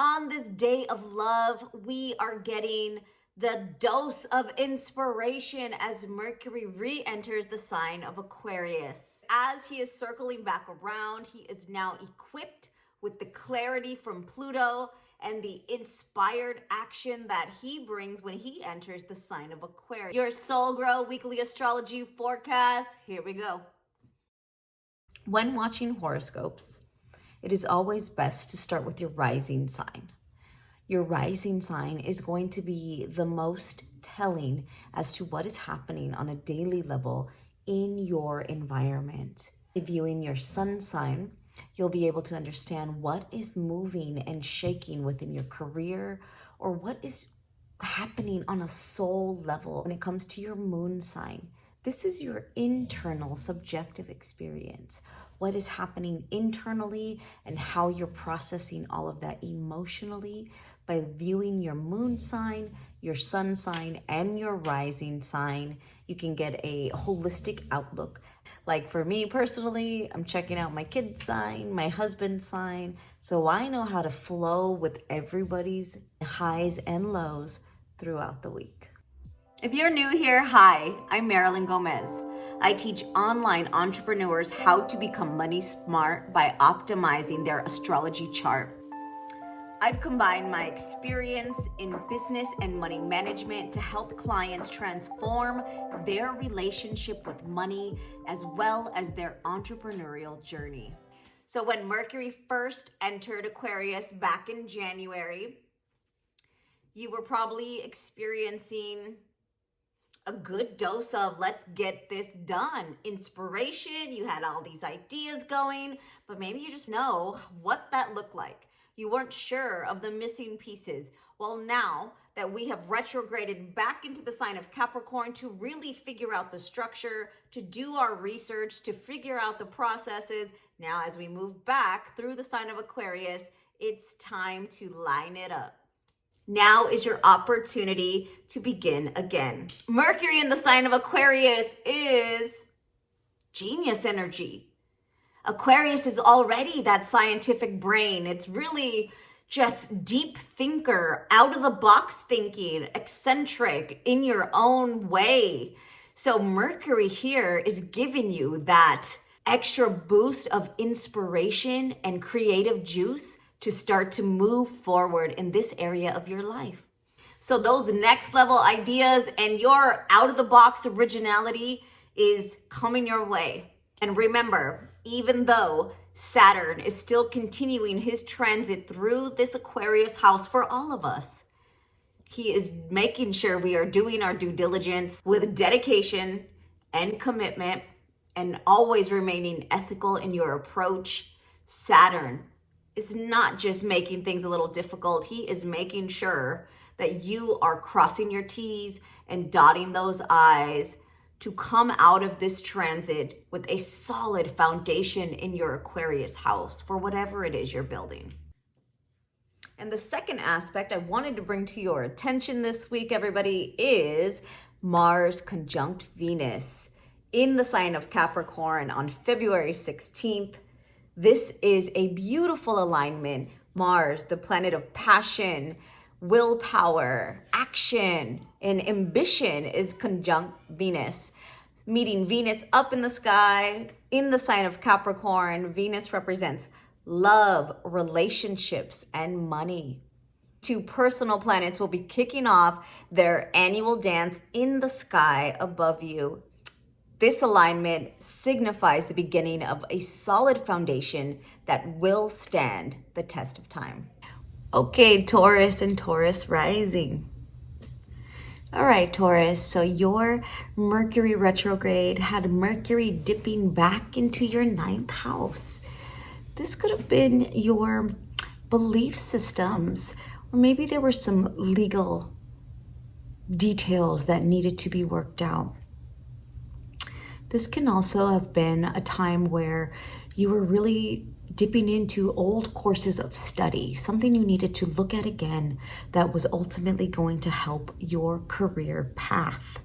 On this day of love, we are getting the dose of inspiration as Mercury re-enters the sign of Aquarius. As he is circling back around, he is now equipped with the clarity from Pluto and the inspired action that he brings when he enters the sign of Aquarius. Your Soul Grow weekly astrology forecast. Here we go. When watching horoscopes, it is always best to start with your rising sign. Your rising sign is going to be the most telling as to what is happening on a daily level in your environment. Viewing your sun sign, you'll be able to understand what is moving and shaking within your career or what is happening on a soul level. When it comes to your moon sign, this is your internal subjective experience. What is happening internally and how you're processing all of that emotionally by viewing your moon sign, your sun sign, and your rising sign. You can get a holistic outlook. Like for me personally, I'm checking out my kid's sign, my husband's sign, so I know how to flow with everybody's highs and lows throughout the week. If you're new here, hi, I'm Marilyn Gomez. I teach online entrepreneurs how to become money smart by optimizing their astrology chart. I've combined my experience in business and money management to help clients transform their relationship with money as well as their entrepreneurial journey. So when Mercury first entered Aquarius back in January, you were probably experiencing a good dose of let's get this done inspiration. You had all these ideas going, but maybe you just know what that looked like. You weren't sure of the missing pieces. Well, now that we have retrograded back into the sign of Capricorn to really figure out the structure, to do our research, to figure out the processes, now as we move back through the sign of Aquarius, it's time to line it up. Now is your opportunity to begin again. Mercury in the sign of Aquarius is genius energy. Aquarius is already that scientific brain. It's really just deep thinker, out of the box thinking, eccentric in your own way. So Mercury here is giving you that extra boost of inspiration and creative juice to start to move forward in this area of your life. So those next level ideas and your out of the box originality is coming your way. And remember, even though Saturn is still continuing his transit through this Aquarius house for all of us, he is making sure we are doing our due diligence with dedication and commitment and always remaining ethical in your approach. Saturn is not just making things a little difficult. He is making sure that you are crossing your T's and dotting those I's to come out of this transit with a solid foundation in your Aquarius house for whatever it is you're building. And the second aspect I wanted to bring to your attention this week, everybody, is Mars conjunct Venus in the sign of Capricorn on February 16th. This is a beautiful alignment. Mars, the planet of passion, willpower, action, and ambition, is conjunct Venus. Meeting Venus up in the sky in the sign of Capricorn, Venus represents love, relationships, and money. Two personal planets will be kicking off their annual dance in the sky above you. This alignment signifies the beginning of a solid foundation that will stand the test of time. Okay, Taurus and Taurus rising. All right, Taurus, so your Mercury retrograde had Mercury dipping back into your 9th house. This could have been your belief systems, or maybe there were some legal details that needed to be worked out. This can also have been a time where you were really dipping into old courses of study, something you needed to look at again that was ultimately going to help your career path.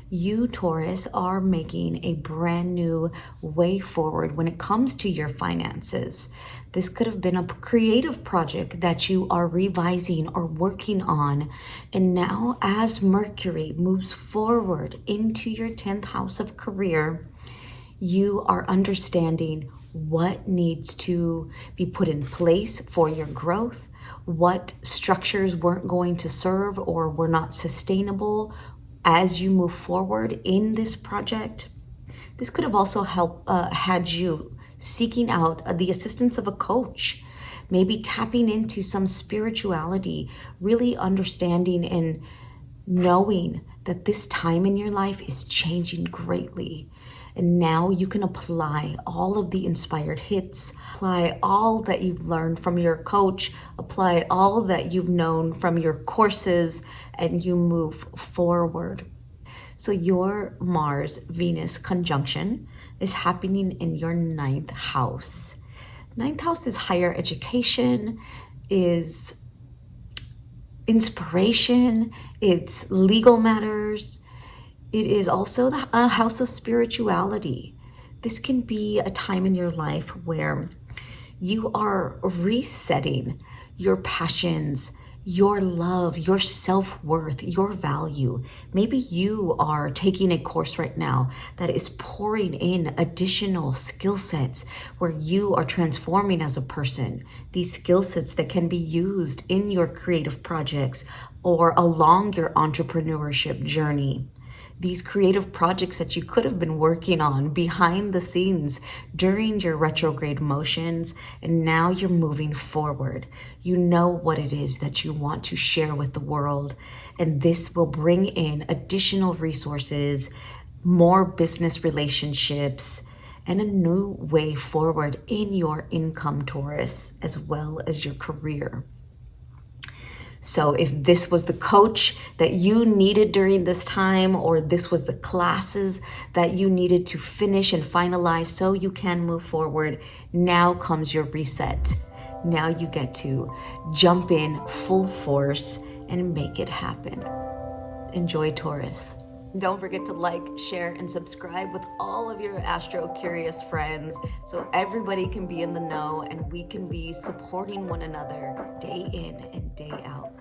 You, Taurus, are making a brand new way forward when it comes to your finances. This could have been a creative project that you are revising or working on. And now, as Mercury moves forward into your 10th house of career, you are understanding what needs to be put in place for your growth, what structures weren't going to serve or were not sustainable as you move forward in this project. This could have also had you seeking out the assistance of a coach, maybe tapping into some spirituality, really understanding and knowing that this time in your life is changing greatly. And now you can apply all of the inspired hits, apply all that you've learned from your coach, apply all that you've known from your courses, and you move forward. So your Mars-Venus conjunction is happening in your 9th house. 9th house is higher education, is inspiration, it's legal matters. It is also a house of spirituality. This can be a time in your life where you are resetting your passions, your love, your self-worth, your value. Maybe you are taking a course right now that is pouring in additional skill sets where you are transforming as a person. These skill sets that can be used in your creative projects or along your entrepreneurship journey. These creative projects that you could have been working on behind the scenes during your retrograde motions, and now you're moving forward. You know what it is that you want to share with the world, and this will bring in additional resources, more business relationships, and a new way forward in your income, Taurus, as well as your career. So if this was the coach that you needed during this time, or this was the classes that you needed to finish and finalize so you can move forward, now comes your reset. Now you get to jump in full force and make it happen. Enjoy, Taurus. Don't forget to like, share, and subscribe with all of your Astro curious friends so everybody can be in the know and we can be supporting one another day in and day out.